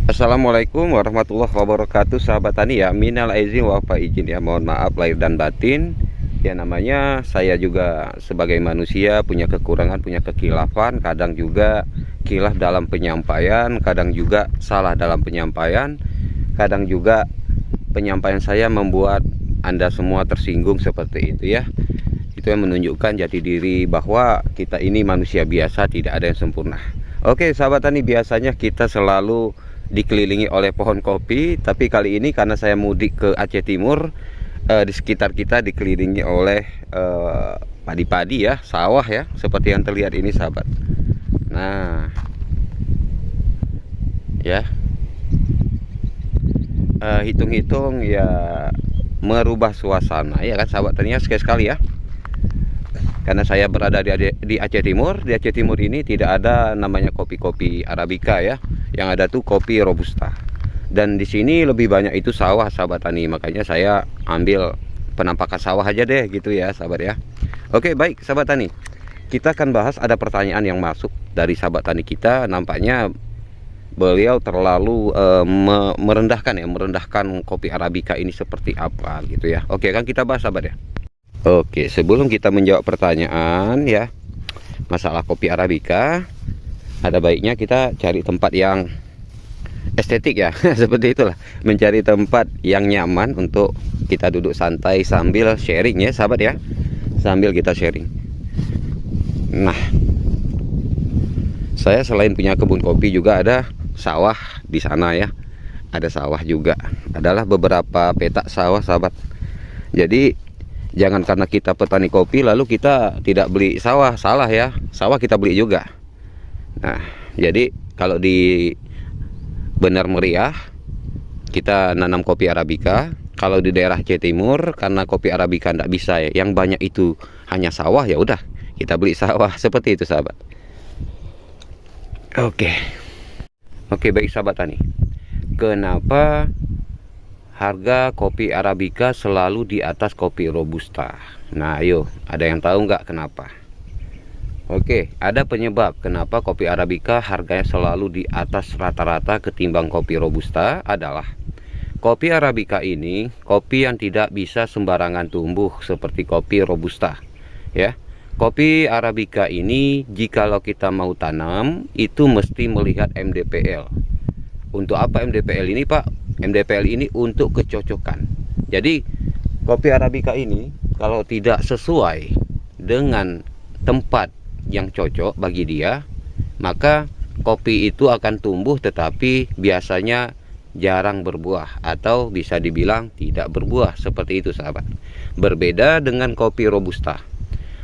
Assalamualaikum warahmatullahi wabarakatuh, sahabat tani ya. Minal aizin wa faizin ya, mohon maaf lahir dan batin. Ya, namanya saya juga sebagai manusia punya kekurangan, punya kekhilafan, kadang juga khilaf dalam penyampaian, kadang juga salah dalam penyampaian, kadang juga penyampaian saya membuat Anda semua tersinggung seperti itu ya. Itu yang menunjukkan jati diri bahwa kita ini manusia biasa, tidak ada yang sempurna. Oke sahabat tani, biasanya kita selalu dikelilingi oleh pohon kopi, tapi kali ini karena saya mudik ke Aceh Timur, di sekitar kita dikelilingi oleh padi-padi ya, sawah ya, seperti yang terlihat ini sahabat. Nah ya, hitung-hitung ya merubah suasana ya kan sahabat tani ya, sekali-sekali ya. Karena saya berada di Aceh Timur. Di Aceh Timur ini tidak ada namanya kopi-kopi Arabica ya. Yang ada tuh kopi Robusta. Dan di sini lebih banyak itu sawah sahabat tani. Makanya saya ambil penampakan sawah aja deh gitu ya sahabat ya. Oke baik sahabat tani, kita akan bahas, ada pertanyaan yang masuk dari sahabat tani kita. Nampaknya beliau terlalu merendahkan kopi Arabica ini seperti apa gitu ya. Oke kan kita bahas sahabat ya. Oke, sebelum kita menjawab pertanyaan ya masalah kopi Arabica, ada baiknya kita cari tempat yang estetik ya. Seperti itulah, mencari tempat yang nyaman untuk kita duduk santai sambil sharing ya sahabat ya, sambil kita sharing. Nah, saya selain punya kebun kopi juga ada sawah di sana ya, ada sawah juga, adalah beberapa petak sawah sahabat. Jadi jangan karena kita petani kopi lalu kita tidak beli sawah, salah ya, sawah kita beli juga. Nah, jadi kalau di Benar Meriah kita nanam kopi Arabica. Kalau di daerah Aceh Timur karena kopi Arabica tidak bisa ya, yang banyak itu hanya sawah, ya udah kita beli sawah. Seperti itu sahabat. Oke baik sahabat tani, kenapa harga kopi Arabica selalu di atas kopi Robusta? Nah ayo, ada yang tahu nggak kenapa? Oke, ada penyebab kenapa kopi Arabica harganya selalu di atas rata-rata ketimbang kopi Robusta. Adalah kopi Arabica ini kopi yang tidak bisa sembarangan tumbuh seperti kopi Robusta ya. Kopi Arabica ini jikalau kita mau tanam itu mesti melihat MDPL. Untuk apa MDPL ini Pak? MDPL ini untuk kecocokan. Jadi kopi Arabica ini kalau tidak sesuai dengan tempat yang cocok bagi dia, maka kopi itu akan tumbuh tetapi biasanya jarang berbuah atau bisa dibilang tidak berbuah. Seperti itu sahabat. Berbeda dengan kopi Robusta.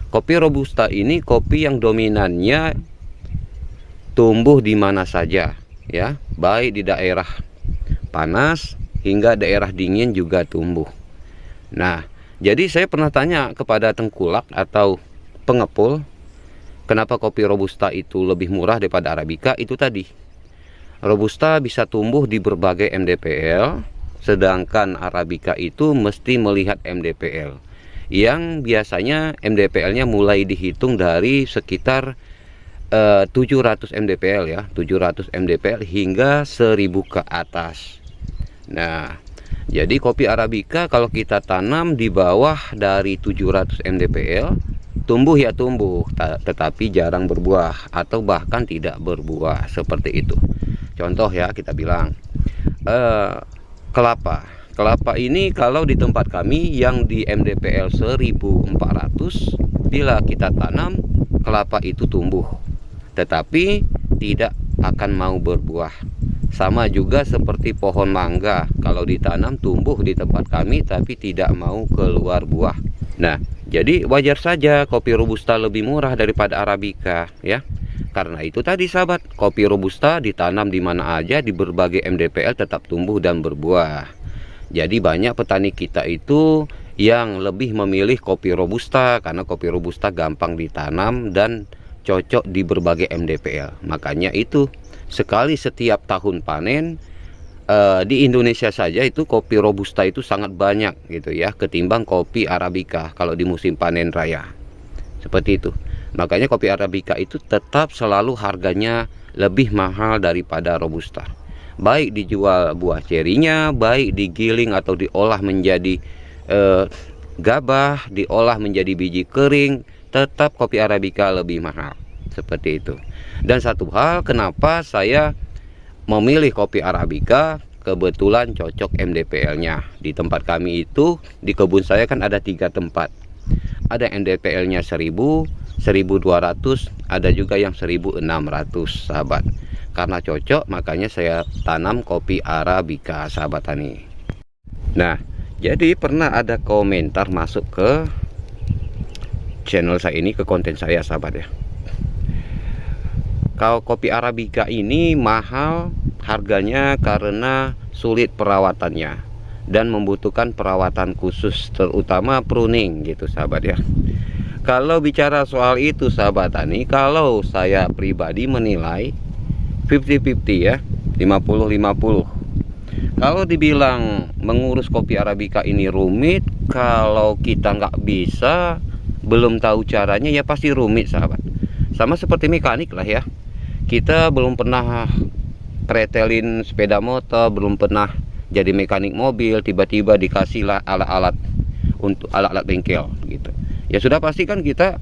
Kopi Robusta ini kopi yang dominannya tumbuh di mana saja ya, baik di daerah panas hingga daerah dingin juga tumbuh. Nah, jadi saya pernah tanya kepada tengkulak atau pengepul, kenapa kopi Robusta itu lebih murah daripada Arabica? Itu tadi, Robusta bisa tumbuh di berbagai MDPL, sedangkan Arabica itu mesti melihat MDPL, yang biasanya MDPL-nya mulai dihitung dari sekitar 700 MDPL ya, 700 MDPL hingga 1000 ke atas. Nah, jadi kopi Arabica kalau kita tanam di bawah dari 700 MDPL, tumbuh ya tumbuh, tetapi jarang berbuah atau bahkan tidak berbuah. Seperti itu. Contoh ya, kita bilang kelapa. Kelapa ini kalau di tempat kami yang di MDPL 1400, bila kita tanam, kelapa itu tumbuh, tetapi tidak akan mau berbuah. Sama juga seperti pohon mangga, kalau ditanam tumbuh di tempat kami tapi tidak mau keluar buah. Nah, jadi wajar saja kopi Robusta lebih murah daripada Arabica ya. Karena itu tadi sahabat, kopi Robusta ditanam di mana aja di berbagai MDPL tetap tumbuh dan berbuah. Jadi banyak petani kita itu yang lebih memilih kopi Robusta karena kopi Robusta gampang ditanam dan cocok di berbagai MDPL. Makanya itu sekali setiap tahun panen di Indonesia saja itu kopi Robusta itu sangat banyak gitu ya, ketimbang kopi Arabica kalau di musim panen raya. Seperti itu. Makanya kopi Arabica itu tetap selalu harganya lebih mahal daripada Robusta. baik dijual buah cerinya, baik digiling atau diolah menjadi gabah, diolah menjadi biji kering, tetap kopi Arabica lebih mahal. Seperti itu. Dan satu hal kenapa saya memilih kopi Arabica, kebetulan cocok MDPL-nya. Di tempat kami itu, di kebun saya kan ada 3 tempat. Ada MDPL-nya 1000, 1200, ada juga yang 1600, sahabat. Karena cocok, makanya saya tanam kopi Arabica, sahabat tani. Nah, jadi pernah ada komentar masuk ke channel saya ini, ke konten saya, sahabat ya. Kalau kopi Arabica ini mahal harganya karena sulit perawatannya dan membutuhkan perawatan khusus, terutama pruning gitu, sahabat ya. Kalau bicara soal itu, sahabat tani, kalau saya pribadi menilai 50-50 ya, 50-50. Kalau dibilang mengurus kopi Arabica ini rumit, kalau kita nggak bisa, belum tahu caranya, ya pasti rumit, sahabat. Sama seperti mekanik lah ya. Kita belum pernah pretelin sepeda motor, belum pernah jadi mekanik mobil, tiba-tiba dikasihlah alat-alat untuk alat-alat bengkel gitu. Ya sudah pasti kan kita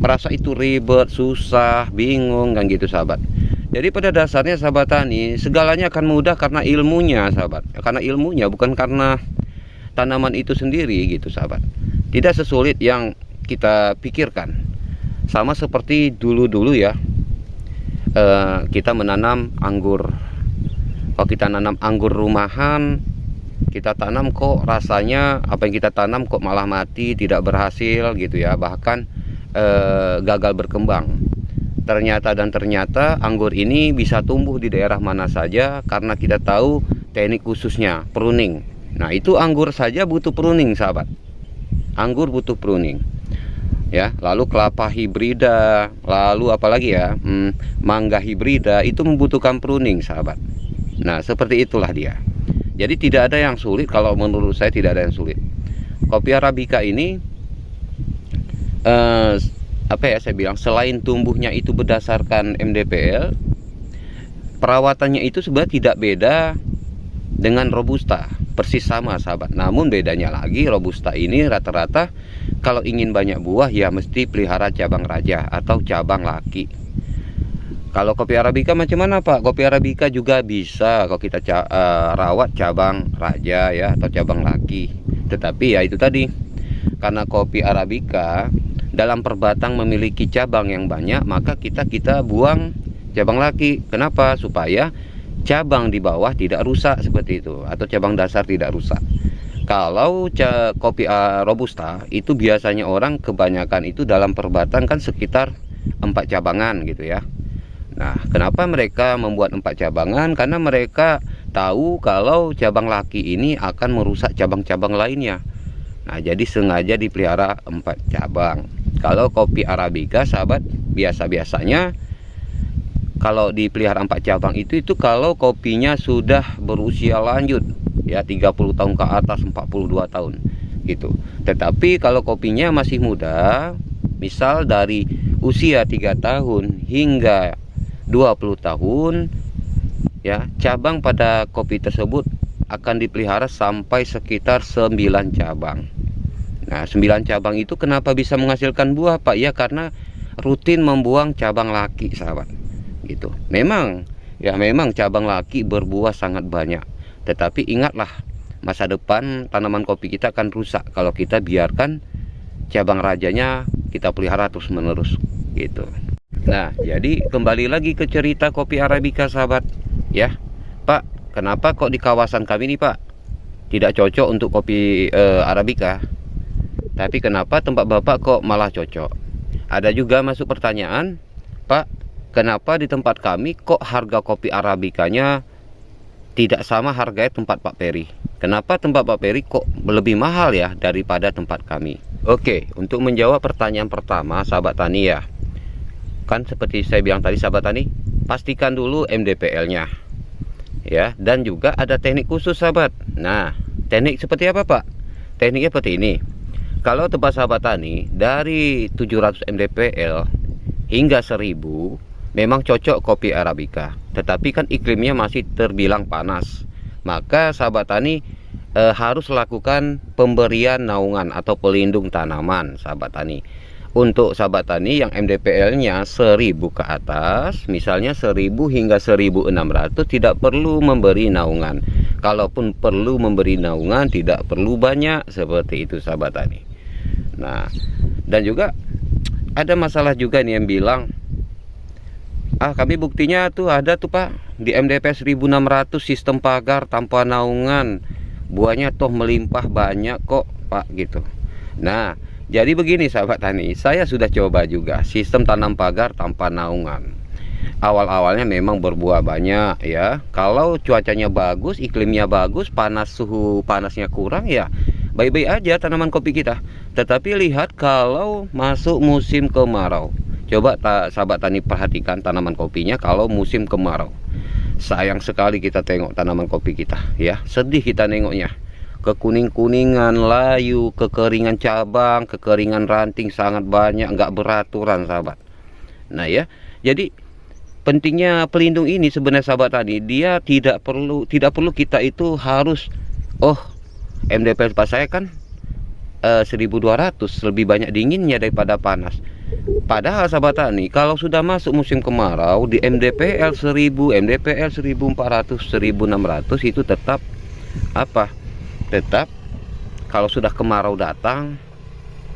merasa itu ribet, susah, bingung kan gitu, sahabat. Jadi pada dasarnya, sahabat tani, segalanya akan mudah karena ilmunya, sahabat. Karena ilmunya, bukan karena tanaman itu sendiri gitu, sahabat. Tidak sesulit yang kita pikirkan. Sama seperti dulu-dulu ya, kita menanam anggur. Kalau kita nanam anggur rumahan, kita tanam kok rasanya apa yang kita tanam kok malah mati, tidak berhasil gitu ya, bahkan gagal berkembang. Ternyata anggur ini bisa tumbuh di daerah mana saja karena kita tahu teknik khususnya, pruning. Nah, itu anggur saja butuh pruning, sahabat. Anggur butuh pruning. Ya, lalu kelapa hibrida, lalu apalagi ya, mangga hibrida, itu membutuhkan pruning, sahabat. Nah, seperti itulah dia. Jadi tidak ada yang sulit, kalau menurut saya tidak ada yang sulit. Kopi Arabica ini apa ya saya bilang, selain tumbuhnya itu berdasarkan MDPL, perawatannya itu sebenarnya tidak beda dengan Robusta, persis sama, sahabat. Namun bedanya lagi, Robusta ini rata-rata kalau ingin banyak buah ya mesti pelihara cabang raja atau cabang laki. Kalau kopi Arabica macam mana, Pak? Kopi Arabica juga bisa kalau kita rawat cabang raja ya atau cabang laki. Tetapi ya itu tadi, karena kopi Arabica dalam perbatang memiliki cabang yang banyak, maka kita buang cabang laki. Kenapa? Supaya cabang di bawah tidak rusak seperti itu, atau cabang dasar tidak rusak. Kalau kopi Robusta itu biasanya orang kebanyakan itu dalam perbatang kan sekitar 4 cabangan gitu ya. Nah, kenapa mereka membuat 4 cabangan? Karena mereka tahu kalau cabang laki ini akan merusak cabang-cabang lainnya. Nah, jadi sengaja dipelihara 4 cabang. Kalau kopi Arabica, sahabat, biasa-biasanya kalau dipelihara 4 cabang itu kalau kopinya sudah berusia lanjut ya, 30 tahun ke atas, 42 tahun gitu. Tetapi kalau kopinya masih muda, misal dari usia 3 tahun hingga 20 tahun ya, cabang pada kopi tersebut akan dipelihara sampai sekitar 9 cabang. Nah, 9 cabang itu kenapa bisa menghasilkan buah, Pak? Ya karena rutin membuang cabang laki, sahabat. Gitu. Memang cabang laki berbuah sangat banyak. Tetapi ingatlah, masa depan tanaman kopi kita akan rusak kalau kita biarkan cabang rajanya kita pelihara terus-menerus gitu. Nah, jadi kembali lagi ke cerita kopi Arabica, sahabat. Ya, Pak, kenapa kok di kawasan kami nih, Pak, tidak cocok untuk kopi Arabica? Tapi kenapa tempat Bapak kok malah cocok? Ada juga masuk pertanyaan, Pak, kenapa di tempat kami kok harga kopi Arabicanya tidak sama harganya tempat Pak Peri? Kenapa tempat Pak Peri kok lebih mahal ya daripada tempat kami? Oke, untuk menjawab pertanyaan pertama, sahabat tani ya, kan seperti saya bilang tadi, sahabat tani, pastikan dulu MDPL-nya ya, dan juga ada teknik khusus, sahabat. Nah, teknik seperti apa, Pak? Tekniknya seperti ini. Kalau tempat sahabat tani dari 700 MDPL hingga 1000, memang cocok kopi Arabica, tetapi kan iklimnya masih terbilang panas. Maka sahabat tani harus lakukan pemberian naungan atau pelindung tanaman sahabat tani. Untuk sahabat tani yang MDPL-nya 1000 ke atas, misalnya 1000 hingga 1600, tidak perlu memberi naungan. Kalaupun perlu memberi naungan, tidak perlu banyak, seperti itu sahabat tani. Nah, dan juga ada masalah juga nih yang bilang, kami buktinya tuh ada tuh Pak, di MDP 1600 sistem pagar tanpa naungan, buahnya toh melimpah banyak kok Pak gitu. Nah, jadi begini sahabat tani, saya sudah coba juga sistem tanam pagar tanpa naungan. Awal-awalnya memang berbuah banyak ya. Kalau cuacanya bagus, iklimnya bagus, suhu panasnya kurang ya baik-baik aja tanaman kopi kita. Tetapi lihat kalau masuk musim kemarau, coba sahabat tani perhatikan tanaman kopinya kalau musim kemarau. Sayang sekali kita tengok tanaman kopi kita ya, sedih kita nengoknya. Kekuning-kuningan, layu, kekeringan cabang, kekeringan ranting sangat banyak, nggak beraturan sahabat. Nah ya, jadi pentingnya pelindung ini sebenarnya sahabat tadi, dia tidak perlu kita itu harus MDP pas saya kan 1200, lebih banyak dinginnya daripada panas. Padahal sahabat tani, kalau sudah masuk musim kemarau di MDPL 1000, MDPL 1400, 1600 itu tetap tetap kalau sudah kemarau datang,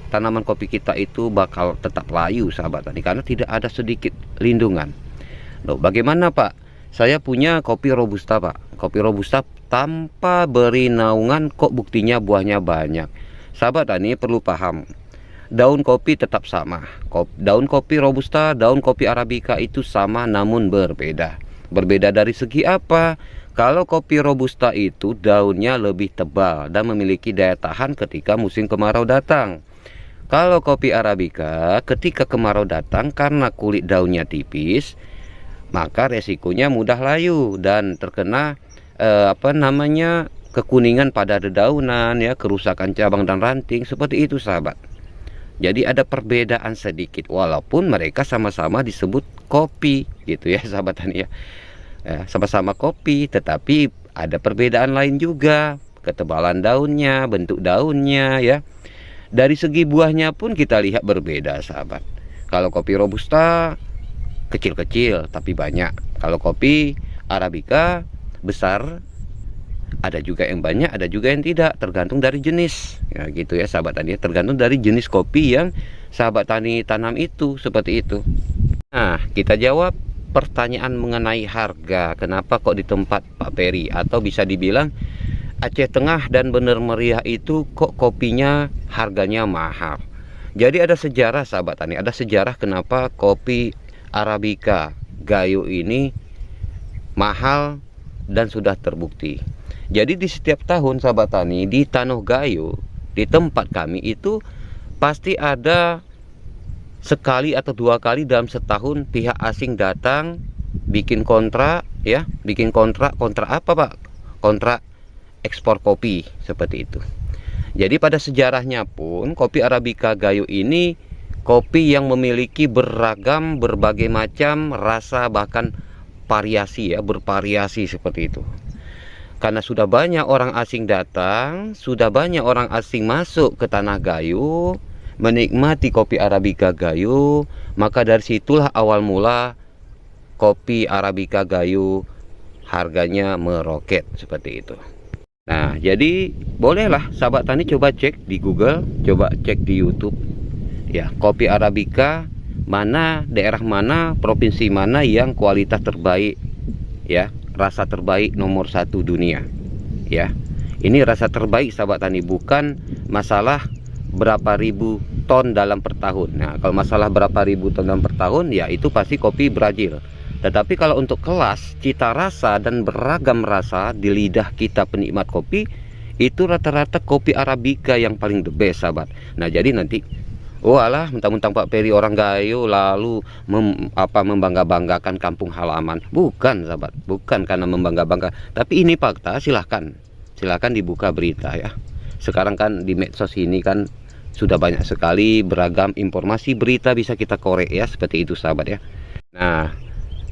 tanaman kopi kita itu bakal tetap layu sahabat tani, karena tidak ada sedikit lindungan. Loh, bagaimana Pak? Saya punya kopi Robusta Pak, kopi Robusta tanpa beri naungan, kok buktinya buahnya banyak. Sahabat tani perlu paham, daun kopi tetap sama. Daun kopi Robusta, daun kopi Arabica itu sama namun berbeda. Berbeda dari segi apa? Kalau kopi Robusta itu daunnya lebih tebal dan memiliki daya tahan ketika musim kemarau datang. Kalau kopi Arabica ketika kemarau datang, karena kulit daunnya tipis, maka resikonya mudah layu dan terkena kekuningan pada dedaunan ya, kerusakan cabang dan ranting, seperti itu sahabat. Jadi ada perbedaan sedikit walaupun mereka sama-sama disebut kopi gitu ya sahabat tani ya. Sama-sama kopi, tetapi ada perbedaan lain juga, ketebalan daunnya, bentuk daunnya ya. Dari segi buahnya pun kita lihat berbeda sahabat. Kalau kopi Robusta kecil-kecil tapi banyak. Kalau kopi Arabica besar, ada juga yang banyak, ada juga yang tidak, tergantung dari jenis ya gitu ya sahabat tani, tergantung dari jenis kopi yang sahabat tani tanam itu, seperti itu. Nah, kita jawab pertanyaan mengenai harga. Kenapa kok di tempat Pak Peri, atau bisa dibilang Aceh Tengah dan Bener Meriah itu kok kopinya harganya mahal? Jadi ada sejarah sahabat tani, ada sejarah kenapa kopi Arabica Gayo ini mahal dan sudah terbukti. Jadi di setiap tahun sahabat tani, di Tanah Gayo, di tempat kami itu pasti ada sekali atau 2 kali dalam setahun pihak asing datang bikin kontrak ya, bikin kontrak apa Pak? Kontrak ekspor kopi, seperti itu. Jadi pada sejarahnya pun kopi Arabica Gayo ini kopi yang memiliki beragam, berbagai macam rasa, bahkan variasi ya, bervariasi seperti itu. Karena sudah banyak orang asing datang, sudah banyak orang asing masuk ke Tanah Gayo, menikmati kopi Arabica Gayo, maka dari situlah awal mula kopi Arabica Gayo harganya meroket seperti itu. Nah, jadi bolehlah sahabat tani coba cek di Google, coba cek di YouTube ya, kopi Arabica mana, daerah mana, provinsi mana yang kualitas terbaik ya, rasa terbaik nomor 1 dunia ya. Ini rasa terbaik sahabat tani, bukan masalah berapa ribu ton dalam per tahun. Nah, kalau masalah berapa ribu ton dalam per tahun ya itu pasti kopi Brazil. Tetapi kalau untuk kelas, cita rasa dan beragam rasa di lidah kita penikmat kopi, itu rata-rata kopi Arabica yang paling the best sahabat. Nah, jadi nanti walah, mentang-mentang Pak Peri orang Gayo lalu membangga-banggakan kampung halaman. Bukan sahabat, bukan karena membangga-bangga, tapi ini fakta. Silahkan dibuka berita ya. Sekarang kan di medsos ini kan sudah banyak sekali beragam informasi berita bisa kita korek ya, seperti itu sahabat ya. Nah,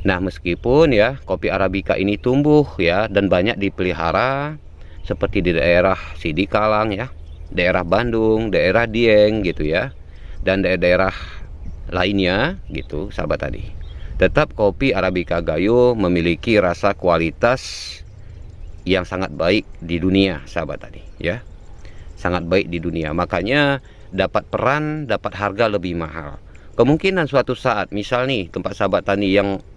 Nah, meskipun ya kopi Arabica ini tumbuh ya dan banyak dipelihara seperti di daerah Sidikalang ya, daerah Bandung, daerah Dieng gitu ya, dan daerah-daerah lainnya gitu, sahabat tani. Tetap kopi Arabica Gayo memiliki rasa kualitas yang sangat baik di dunia, sahabat tani ya. Sangat baik di dunia. Makanya dapat peran, dapat harga lebih mahal. Kemungkinan suatu saat, misal nih tempat sahabat tani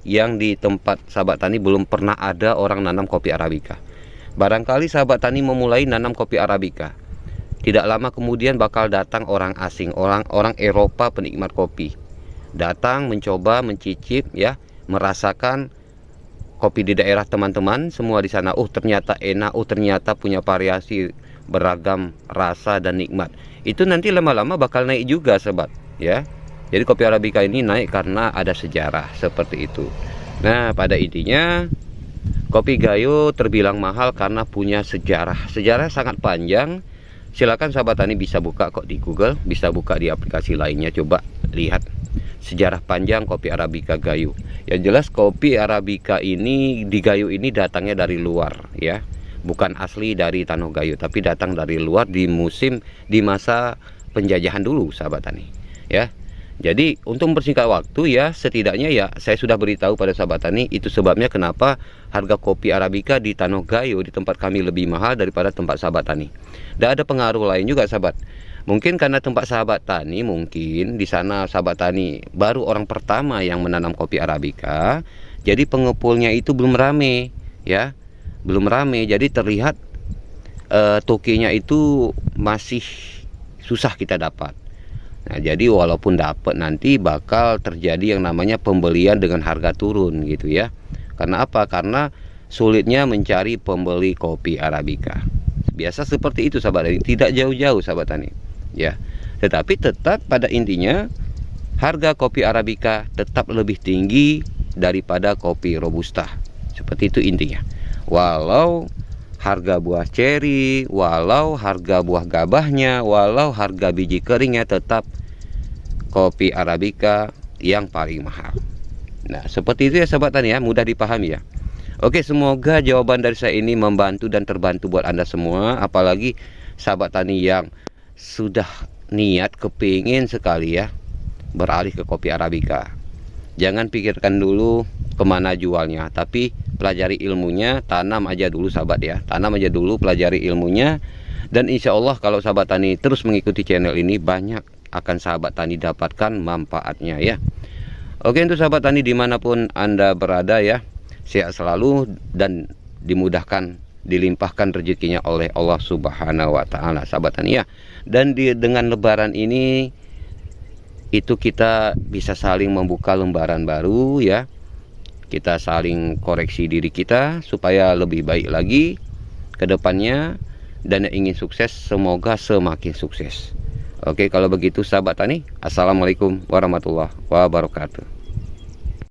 yang di tempat sahabat tani belum pernah ada orang nanam kopi Arabica. Barangkali sahabat tani memulai nanam kopi Arabica. Tidak lama kemudian bakal datang orang asing, orang Eropa penikmat kopi. Datang mencoba, mencicip ya, merasakan kopi di daerah teman-teman semua di sana. Oh, ternyata enak, oh ternyata punya variasi beragam rasa dan nikmat. Itu nanti lama-lama bakal naik juga, sobat ya. Jadi kopi Arabica ini naik karena ada sejarah seperti itu. Nah, pada intinya kopi Gayo terbilang mahal karena punya sejarah. Sejarah sangat panjang. Silakan sahabat tani bisa buka kok di Google, bisa buka di aplikasi lainnya, coba lihat sejarah panjang kopi Arabica Gayo. Yang jelas kopi Arabica ini di Gayo ini datangnya dari luar ya. Bukan asli dari Tanah Gayo, tapi datang dari luar di masa penjajahan dulu, sahabat tani ya. Jadi untuk mempersingkat waktu ya, setidaknya ya saya sudah beritahu pada sahabat tani itu sebabnya kenapa harga kopi Arabica di Tanah Gayo di tempat kami lebih mahal daripada tempat sahabat tani. Dan ada pengaruh lain juga, sahabat. Mungkin karena tempat sahabat tani, mungkin di sana sahabat tani baru orang pertama yang menanam kopi Arabica, jadi pengepulnya itu belum rame ya, belum rame. Jadi terlihat tokinya itu masih susah kita dapat. Nah, jadi walaupun dapat nanti bakal terjadi yang namanya pembelian dengan harga turun gitu ya. Karena apa? Karena sulitnya mencari pembeli kopi Arabica. Biasa seperti itu, sahabat tani, tidak jauh-jauh sahabat tani ya. Tetapi tetap pada intinya harga kopi Arabica tetap lebih tinggi daripada kopi Robusta. Seperti itu intinya. Walau harga buah ceri, walau harga buah gabahnya, walau harga biji keringnya, tetap kopi Arabica yang paling mahal. Nah, seperti itu ya sahabat tani ya, mudah dipahami ya. Oke, semoga jawaban dari saya ini membantu dan terbantu buat Anda semua. Apalagi sahabat tani yang sudah niat kepingin sekali ya beralih ke kopi Arabica. Jangan pikirkan dulu kemana jualnya, tapi pelajari ilmunya, tanam aja dulu sahabat ya. Tanam aja dulu, pelajari ilmunya. Dan insya Allah kalau sahabat tani terus mengikuti channel ini, banyak akan sahabat tani dapatkan manfaatnya ya. Oke, untuk sahabat tani dimanapun Anda berada ya, sehat selalu dan dimudahkan, dilimpahkan rezekinya oleh Allah Subhanahu wa Ta'ala, sahabat tani ya. Dan dengan lebaran ini itu kita bisa saling membuka lembaran baru ya. Kita saling koreksi diri kita supaya lebih baik lagi ke depannya, dan yang ingin sukses semoga semakin sukses. Oke, kalau begitu sahabat tani, assalamualaikum warahmatullahi wabarakatuh.